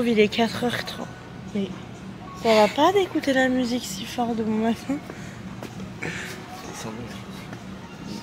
pauvre, il est 4h30. Mais ça va pas d'écouter la musique si fort de mon matin.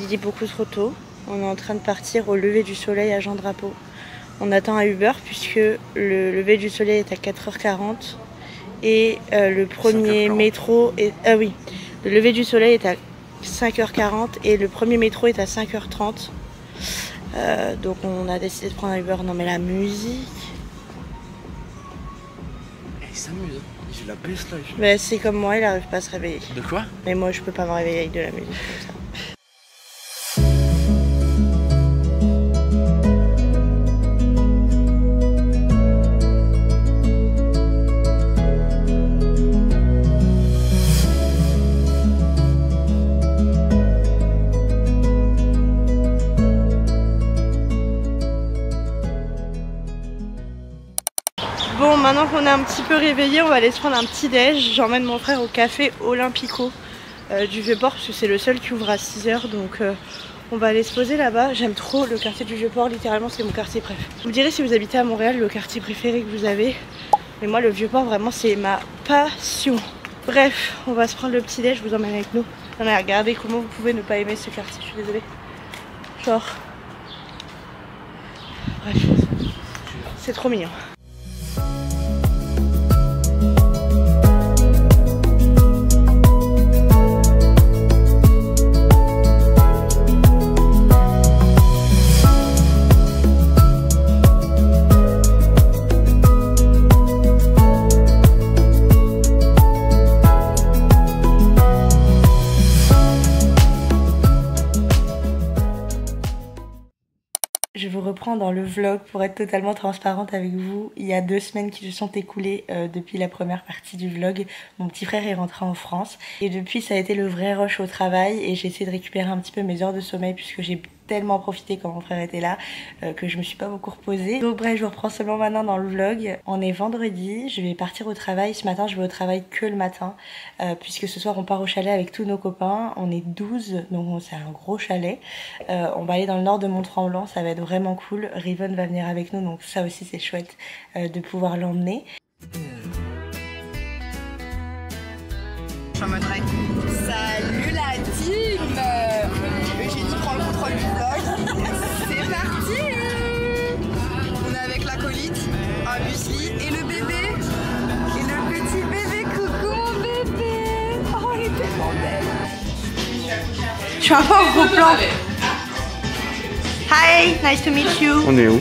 Il est beaucoup trop tôt. On est en train de partir au lever du soleil à Jean Drapeau. On attend un Uber puisque le lever du soleil est à 4h40 et le premier métro est... Ah oui, le lever du soleil est à 5h40 et le premier métro est à 5h30. Donc on a décidé de prendre un Uber. Non mais la musique... Il s'amuse, il fait la baisse là. Mais c'est comme moi, il arrive pas à se réveiller. De quoi? Mais moi je peux pas me réveiller avec de la musique comme ça. Bon, maintenant qu'on est un petit peu réveillé, on va aller se prendre un petit déj. J'emmène mon frère au café Olympico du Vieux-Port parce que c'est le seul qui ouvre à 6h. Donc on va aller se poser là-bas. J'aime trop le quartier du Vieux-Port, littéralement c'est mon quartier préféré. Vous me direz si vous habitez à Montréal le quartier préféré que vous avez. Mais moi le Vieux-Port vraiment c'est ma passion. Bref, on va se prendre le petit déj, je vous emmène avec nous. Non mais regardez comment vous pouvez ne pas aimer ce quartier, je suis désolée. Genre... Bref, c'est trop mignon. Je vous reprends dans le vlog pour être totalement transparente avec vous. Il y a 2 semaines qui se sont écoulées depuis la première partie du vlog. Mon petit frère est rentré en France et depuis ça a été le vrai rush au travail et j'ai essayé de récupérer un petit peu mes heures de sommeil puisque j'ai tellement profité quand mon frère était là que je me suis pas beaucoup reposée. Donc bref, je vous reprends seulement maintenant dans le vlog. On est vendredi, je vais partir au travail. Ce matin je vais au travail que le matin puisque ce soir on part au chalet avec tous nos copains. On est 12 donc c'est un gros chalet. On va aller dans le nord de Mont-Tremblant, ça va être vraiment cool. Riven va venir avec nous donc ça aussi c'est chouette de pouvoir l'emmener. Salut la team! Eugénie prend le contrôle du vlog. C'est parti! On est avec l'acolyte, un muesli et le bébé. Et le petit bébé, coucou mon bébé! Oh, elle est tellement belle! Je suis un peu en gros plan. Hi, nice to meet you. On est où?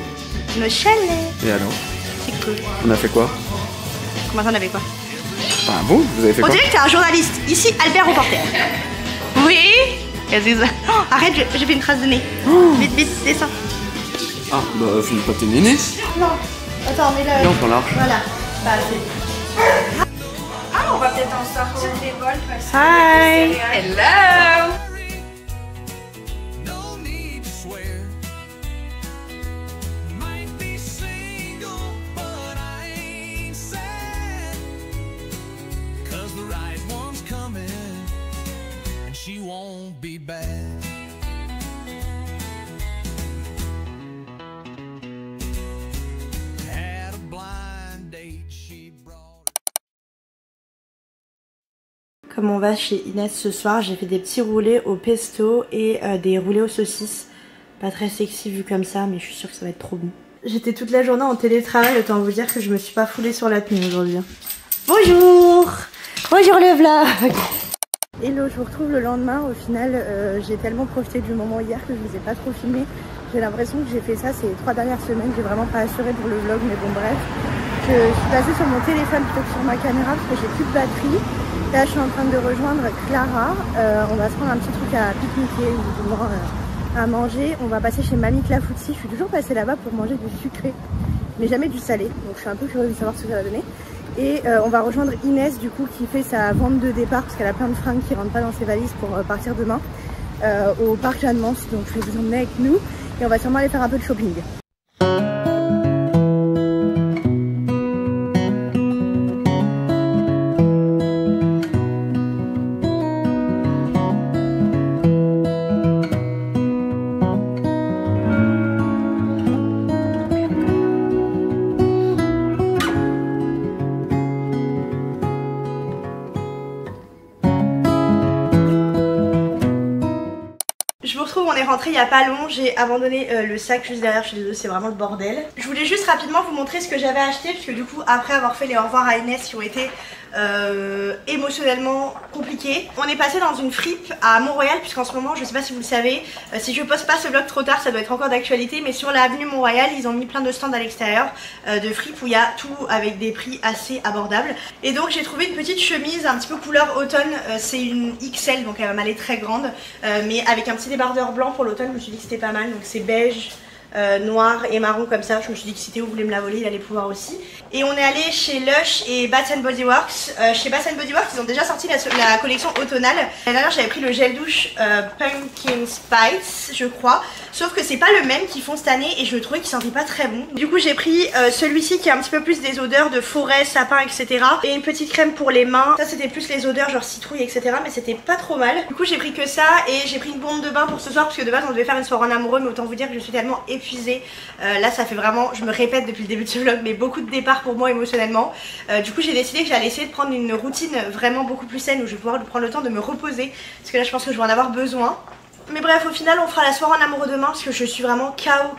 Le chalet. Et alors? C'est cool. On a fait quoi? Comment ça on avait quoi? Ah bon? Vous avez fait On quoi? dirait que t'es un journaliste. Ici, Albert Reporter. Oui. Oh, arrête, j'ai fait une trace de nez. Vite, vite, descends. Ah bah finis pas tes nénés. Non. Attends, mets-le. Non, prends large. Voilà. Bah, c'est... Ah, on va peut-être en sortir des bols parce que... Hi. Hello! She won't be bad. Had a blind date, she brought. Comme on va chez Inès ce soir, j'ai fait des petits roulés au pesto et des roulés aux saucisses. Pas très sexy vu comme ça, mais je suis sûre que ça va être trop bon. J'étais toute la journée en télétravail, autant vous dire que je me suis pas foulée sur la tenue aujourd'hui. Bonjour! Bonjour le vlog! Hello, je vous retrouve le lendemain. Au final, j'ai tellement profité du moment hier que je vous ai pas trop filmé. J'ai l'impression que j'ai fait ça ces 3 dernières semaines. J'ai vraiment pas assuré pour le vlog, mais bon bref. Je suis passée sur mon téléphone plutôt que sur ma caméra parce que j'ai plus de batterie. Là, je suis en train de rejoindre Clara. On va se prendre un petit truc à pique-niquer ou du moins à manger. On va passer chez Mamie Clafoutis. Je suis toujours passée là-bas pour manger du sucré, mais jamais du salé. Donc je suis un peu curieuse de savoir ce que ça va donner. Et on va rejoindre Inès du coup qui fait sa vente de départ parce qu'elle a plein de fringues qui rentrent pas dans ses valises pour partir demain au parc Jeanne-Mance. Donc je vais vous emmener avec nous et on va sûrement aller faire un peu de shopping. rentrée il y a pas long, j'ai abandonné le sac juste derrière chez les deux, c'est vraiment le bordel. Je voulais juste rapidement vous montrer ce que j'avais acheté, parce que du coup après avoir fait les au revoir à Inès qui ont été émotionnellement compliqué. On est passé dans une fripe à Mont-Royal, puisqu'en ce moment, je sais pas si vous le savez, si je poste pas ce vlog trop tard, ça doit être encore d'actualité, mais sur l'avenue Mont-Royal, ils ont mis plein de stands à l'extérieur de fripe où il y a tout avec des prix assez abordables. Et donc j'ai trouvé une petite chemise un petit peu couleur automne, c'est une XL, donc elle va m'aller très grande, mais avec un petit débardeur blanc pour l'automne. Je me suis dit que c'était pas mal, donc c'est beige, noir et marron comme ça. Je me suis dit que si Théo voulait me la voler, il allait pouvoir aussi. Et on est allé chez Lush et Bath Body Works. Chez Bath Body Works, ils ont déjà sorti la collection automnale. L'année dernière, j'avais pris le gel douche Pumpkin Spice, je crois. Sauf que c'est pas le même qu'ils font cette année et je trouvais qu'il sentait pas très bon. Du coup, j'ai pris celui-ci qui a un petit peu plus des odeurs de forêt, sapin, etc. Et une petite crème pour les mains. Ça, c'était plus les odeurs genre citrouille, etc. Mais c'était pas trop mal. Du coup, j'ai pris que ça et j'ai pris une bombe de bain pour ce soir parce que de base, on devait faire une soirée en amoureux. Mais autant vous dire que je suis tellement épuisée. Là, ça fait vraiment, je me répète depuis le début de ce vlog, mais beaucoup de départs pour moi émotionnellement. Du coup, j'ai décidé que j'allais essayer de prendre une routine vraiment beaucoup plus saine où je vais pouvoir prendre le temps de me reposer. Parce que là, je pense que je vais en avoir besoin. Mais bref, au final on fera la soirée en amoureux demain parce que je suis vraiment KO,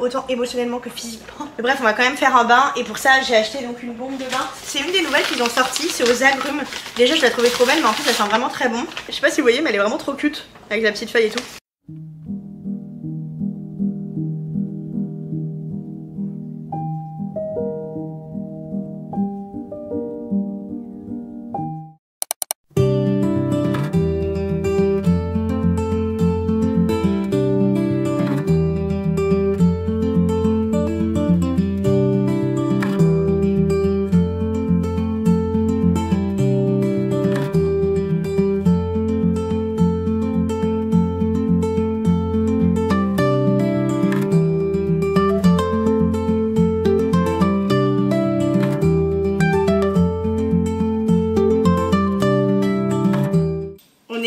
autant émotionnellement que physiquement. Mais bref, on va quand même faire un bain et pour ça j'ai acheté donc une bombe de bain. C'est une des nouvelles qu'ils ont sorties, c'est aux agrumes. Déjà je la trouvais trop belle, mais en plus elle sent vraiment très bon. Je sais pas si vous voyez, mais elle est vraiment trop cute avec la petite feuille et tout.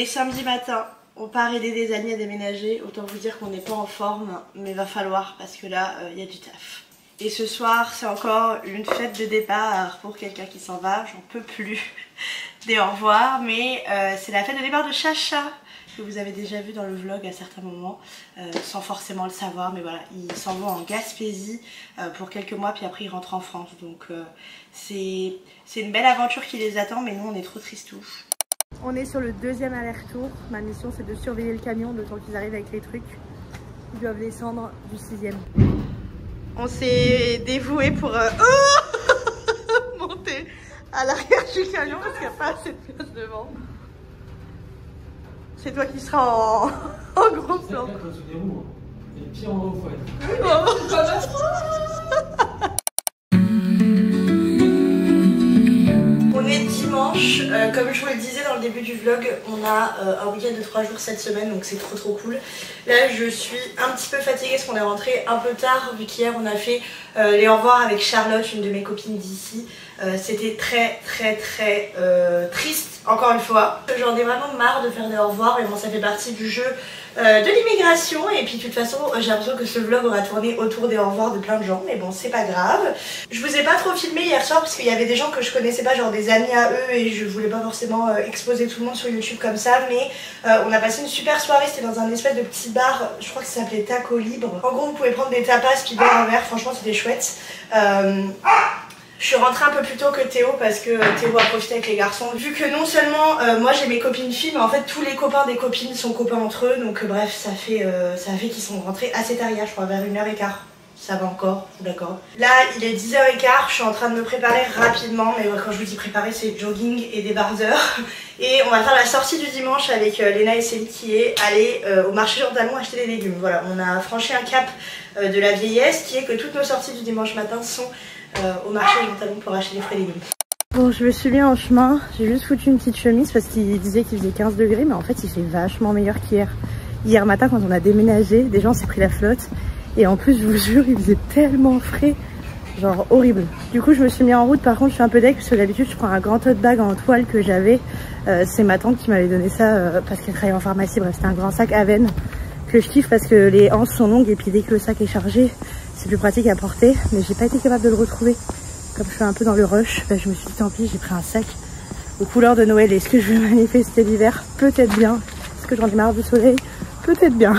Samedi matin, on part aider des amis à déménager. Autant vous dire qu'on n'est pas en forme, mais va falloir parce que là, il y a du taf. Et ce soir, c'est encore une fête de départ pour quelqu'un qui s'en va. J'en peux plus des au revoir, mais c'est la fête de départ de Chacha que vous avez déjà vu dans le vlog à certains moments, sans forcément le savoir. Mais voilà, ils s'en vont en Gaspésie pour quelques mois, puis après ils rentrent en France. Donc c'est une belle aventure qui les attend, mais nous on est trop tristous. On est sur le deuxième aller-retour. Ma mission c'est de surveiller le camion le temps qu'ils arrivent avec les trucs. Ils doivent descendre du 6e. On s'est dévoué pour monter à l'arrière du camion parce qu'il n'y a pas assez de place devant. C'est toi qui seras en gros plan. Quand tu déroules, c'est le pire endroit où faut être. On est dimanche, comme je vous le disais dans le début du vlog, on a un week-end de 3 jours cette semaine, donc c'est trop cool. Là je suis un petit peu fatiguée parce qu'on est rentré un peu tard, vu qu'hier on a fait les au revoir avec Charlotte, une de mes copines d'ici. C'était très triste, encore une fois. J'en ai vraiment marre de faire des au revoir, mais bon ça fait partie du jeu de l'immigration. Et puis de toute façon j'ai l'impression que ce vlog aura tourné autour des au revoir de plein de gens, mais bon c'est pas grave. Je vous ai pas trop filmé hier soir parce qu'il y avait des gens que je connaissais pas, genre des amis à eux, et je voulais pas forcément exposer tout le monde sur YouTube comme ça. Mais on a passé une super soirée, c'était dans un espèce de petit bar, je crois que ça s'appelait Taco Libre. En gros vous pouvez prendre des tapas puis boire un verre, franchement c'était chouette. Je suis rentrée un peu plus tôt que Théo parce que Théo a profité avec les garçons. Vu que non seulement moi j'ai mes copines filles, mais en fait tous les copains des copines sont copains entre eux. Donc bref, ça fait qu'ils sont rentrés assez tard hier, je crois vers 1h15. Ça va encore, je vous l'accorde. Là il est 10h15, je suis en train de me préparer rapidement. Mais quand je vous dis préparer, c'est jogging et débardeur. Et on va faire la sortie du dimanche avec Léna et Céline qui est allée au marché Jean Talon acheter des légumes. Voilà, on a franchi un cap de la vieillesse qui est que toutes nos sorties du dimanche matin sont au marché Jean Talon pour acheter des fruits et légumes. Bon, je me suis mis en chemin, j'ai juste foutu une petite chemise parce qu'il disait qu'il faisait 15 degrés, mais en fait il fait vachement meilleur qu'hier. Hier matin quand on a déménagé, déjà on s'est pris la flotte et en plus je vous jure il faisait tellement frais, genre horrible. Du coup je me suis mis en route, par contre je suis un peu deck parce que d'habitude je prends un grand tote bag en toile que j'avais. C'est ma tante qui m'avait donné ça parce qu'elle travaille en pharmacie, bref c'était un grand sac Aven que je kiffe parce que les hanches sont longues et puis dès que le sac est chargé c'est plus pratique à porter, mais j'ai pas été capable de le retrouver. Comme je suis un peu dans le rush, bah, je me suis dit tant pis, j'ai pris un sac aux couleurs de Noël. Est-ce que je vais manifester l'hiver? Peut-être bien. Est-ce que j'en ai marre du soleil? Peut-être bien.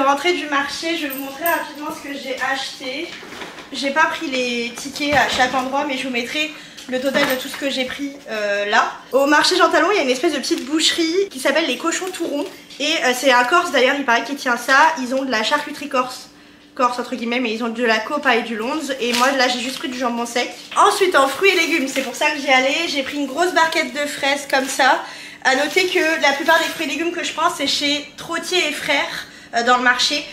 rentrée du marché, je vais vous montrer rapidement ce que j'ai acheté. J'ai pas pris les tickets à chaque endroit, mais je vous mettrai le total de tout ce que j'ai pris là. Au marché Jean Talon, il y a une espèce de petite boucherie qui s'appelle les Cochons Tourons. Et c'est un Corse d'ailleurs, il paraît qu'il tient ça. Ils ont de la charcuterie corse entre guillemets, mais ils ont de la copa et du lonze. Et moi là j'ai juste pris du jambon sec. Ensuite en fruits et légumes, c'est pour ça que j'y allais. J'ai pris une grosse barquette de fraises comme ça. À noter que la plupart des fruits et légumes que je prends c'est chez Trottier et Frères dans le marché,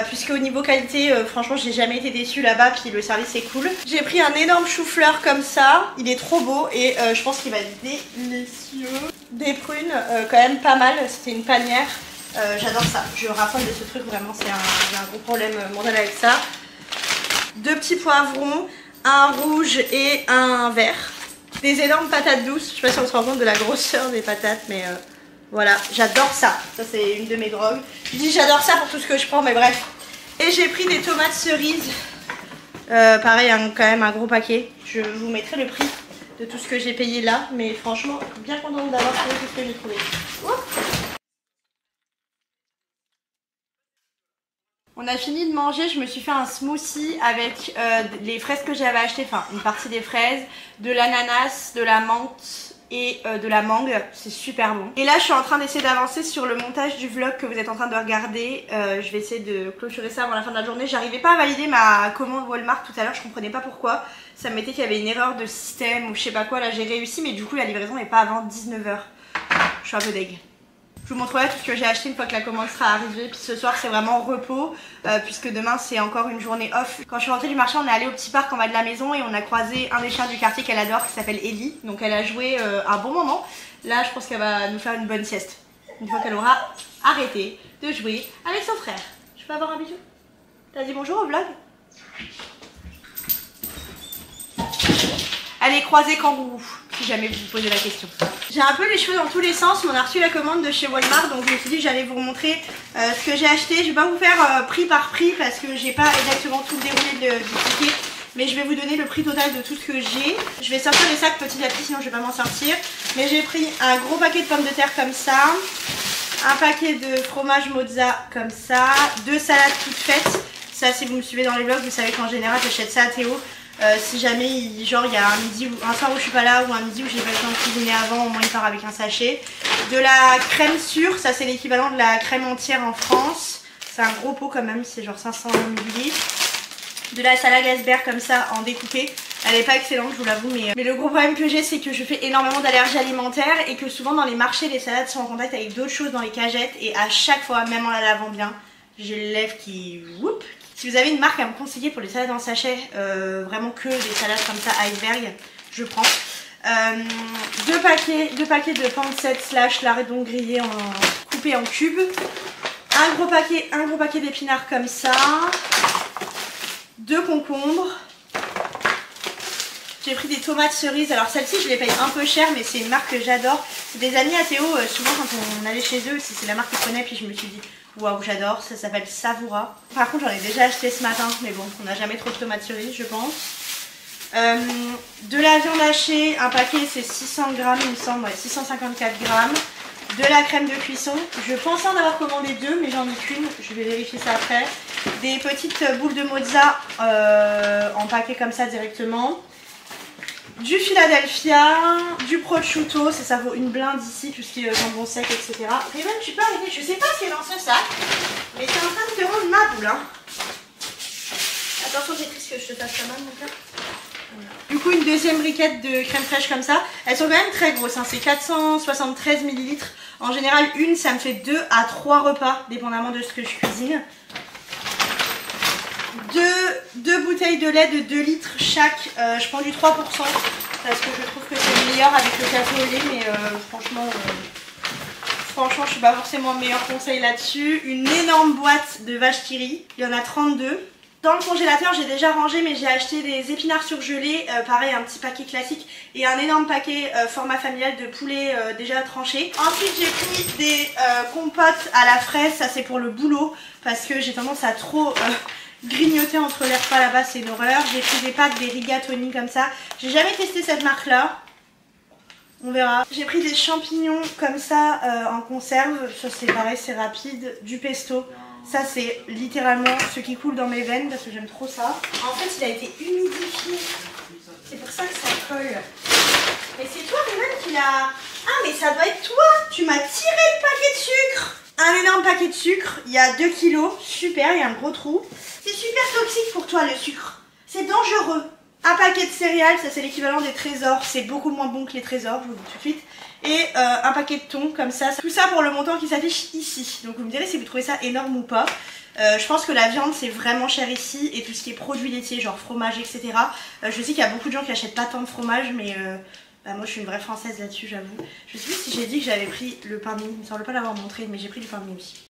puisque au niveau qualité franchement j'ai jamais été déçue là-bas, puis le service est cool. J'ai pris un énorme chou-fleur comme ça, il est trop beau et je pense qu'il va être délicieux. Des prunes quand même pas mal, c'était une panière, j'adore ça, je raffole de ce truc vraiment, j'ai un gros problème mental avec ça. 2 petits poivrons, un rouge et un vert. Des énormes patates douces, je sais pas si on se rend compte de la grosseur des patates, mais voilà, j'adore ça. Ça c'est une de mes drogues. Je dis j'adore ça pour tout ce que je prends, mais bref. Et j'ai pris des tomates cerises. Pareil, quand même un gros paquet. Je vous mettrai le prix de tout ce que j'ai payé là. Mais franchement, bien contente d'avoir trouvé tout ce que j'ai trouvé. On a fini de manger, je me suis fait un smoothie avec les fraises que j'avais achetées, enfin une partie des fraises, de l'ananas, de la menthe et de la mangue, c'est super bon. Et là je suis en train d'essayer d'avancer sur le montage du vlog que vous êtes en train de regarder. Je vais essayer de clôturer ça avant la fin de la journée. J'arrivais pas à valider ma commande Walmart tout à l'heure, je comprenais pas pourquoi. Ça me mettait qu'il y avait une erreur de système ou je sais pas quoi. Là j'ai réussi, mais du coup la livraison n'est pas avant 19 h. Je suis un peu deg. Je vous montrerai tout ce que j'ai acheté une fois que la commande sera arrivée. Puis ce soir c'est vraiment repos puisque demain c'est encore une journée off. Quand je suis rentrée du marché, on est allé au petit parc en bas de la maison et on a croisé un des chiens du quartier qu'elle adore qui s'appelle Ellie. Donc elle a joué un bon moment. Là je pense qu'elle va nous faire une bonne sieste une fois qu'elle aura arrêté de jouer avec son frère. Je peux avoir un bisou? T'as dit bonjour au vlog? Allez, croisez kangourou, si jamais vous vous posez la question. J'ai un peu les cheveux dans tous les sens, mais on a reçu la commande de chez Walmart, donc je me suis dit que j'allais vous montrer ce que j'ai acheté. Je vais pas vous faire prix par prix parce que j'ai pas exactement tout le déroulé du ticket, mais je vais vous donner le prix total de tout ce que j'ai. Je vais sortir les sacs petit à petit, sinon je vais pas m'en sortir. Mais j'ai pris un gros paquet de pommes de terre comme ça, un paquet de fromage mozza comme ça, 2 salades toutes faites. Ça, si vous me suivez dans les vlogs, vous savez qu'en général j'achète ça à Théo. Si jamais genre il y a un midi ou un soir où je suis pas là ou un midi où j'ai pas le temps de cuisiner avant, au moins il part avec un sachet. De la crème sûre, ça c'est l'équivalent de la crème entière en France. C'est un gros pot quand même, c'est genre 500 ml. De la salade iceberg comme ça en découpé. Elle est pas excellente, je vous l'avoue, mais le gros problème que j'ai c'est que je fais énormément d'allergies alimentaires et que souvent dans les marchés les salades sont en contact avec d'autres choses dans les cagettes et à chaque fois, même en la lavant bien, j'ai les lèvres qui... Whoop. Si vous avez une marque à me conseiller pour les salades en sachet, vraiment que des salades comme ça iceberg, je prends. 2 paquets de pancetta slash lardons grillés coupés en cubes. Un gros paquet d'épinards comme ça. 2 concombres. J'ai pris des tomates cerises. Alors celle-ci je les paye un peu cher, mais c'est une marque que j'adore. C'est des amis à Théo, souvent quand on allait chez eux, c'est la marque qu'ils prenaient, puis je me suis dit waouh, j'adore, ça s'appelle Savoura. Par contre j'en ai déjà acheté ce matin, mais bon, on n'a jamais trop de tomates cerises je pense. De la viande hachée, un paquet c'est 600 grammes il me semble, ouais, 654 grammes. De la crème de cuisson, je pensais en avoir commandé 2 mais j'en ai qu'une, je vais vérifier ça après. Des petites boules de mozza en paquet comme ça directement. Du Philadelphia, du prosciutto, ça vaut une blinde ici, tout ce qui est jambon sec, etc. Et même tu peux arrêter, je sais pas ce qu'il y a dans ce sac, mais t'es en train de te rendre ma boule, hein. Attention, c'est triste que je te fasse la main, mon gars. Voilà. Du coup, une deuxième briquette de crème fraîche comme ça. Elles sont quand même très grosses, hein. C'est 473 ml. En général, une, ça me fait 2 à 3 repas, dépendamment de ce que je cuisine. Deux bouteilles de lait de 2 litres chaque, je prends du 3% parce que je trouve que c'est meilleur avec le café au lait, mais franchement je suis pas forcément meilleur conseil là-dessus. Une énorme boîte de vache qui rit, il y en a 32. Dans le congélateur j'ai déjà rangé, mais j'ai acheté des épinards surgelés, pareil un petit paquet classique et un énorme paquet format familial de poulet déjà tranché. Ensuite j'ai pris des compotes à la fraise, ça c'est pour le boulot parce que j'ai tendance à trop... grignoter entre les repas là-bas, c'est une horreur. J'ai pris des pâtes, des rigatoni comme ça. J'ai jamais testé cette marque là, on verra. J'ai pris des champignons comme ça en conserve, ça c'est pareil, c'est rapide. Du pesto, Ça c'est littéralement ce qui coule dans mes veines parce que j'aime trop ça. En fait il a été humidifié. C'est pour ça que ça colle. Mais c'est toi Riven qui l'a... Ah mais ça doit être toi. Tu m'as tiré le paquet de sucre. Un énorme paquet de sucre. Il y a 2 kilos. Super, il y a un gros trou. C'est super toxique pour toi le sucre. C'est dangereux. Un paquet de céréales, ça c'est l'équivalent des trésors. C'est beaucoup moins bon que les trésors, je vous le dis tout de suite. Et un paquet de thon comme ça. Tout ça pour le montant qui s'affiche ici. Donc vous me direz si vous trouvez ça énorme ou pas. Je pense que la viande c'est vraiment cher ici. Et tout ce qui est produits laitiers, genre fromage, etc. Je sais qu'il y a beaucoup de gens qui achètent pas tant de fromage. Mais bah, moi je suis une vraie française là-dessus, j'avoue. Je sais plus si j'ai dit que j'avais pris le pain de mie. Il me semble pas l'avoir montré, mais j'ai pris du pain de mie aussi.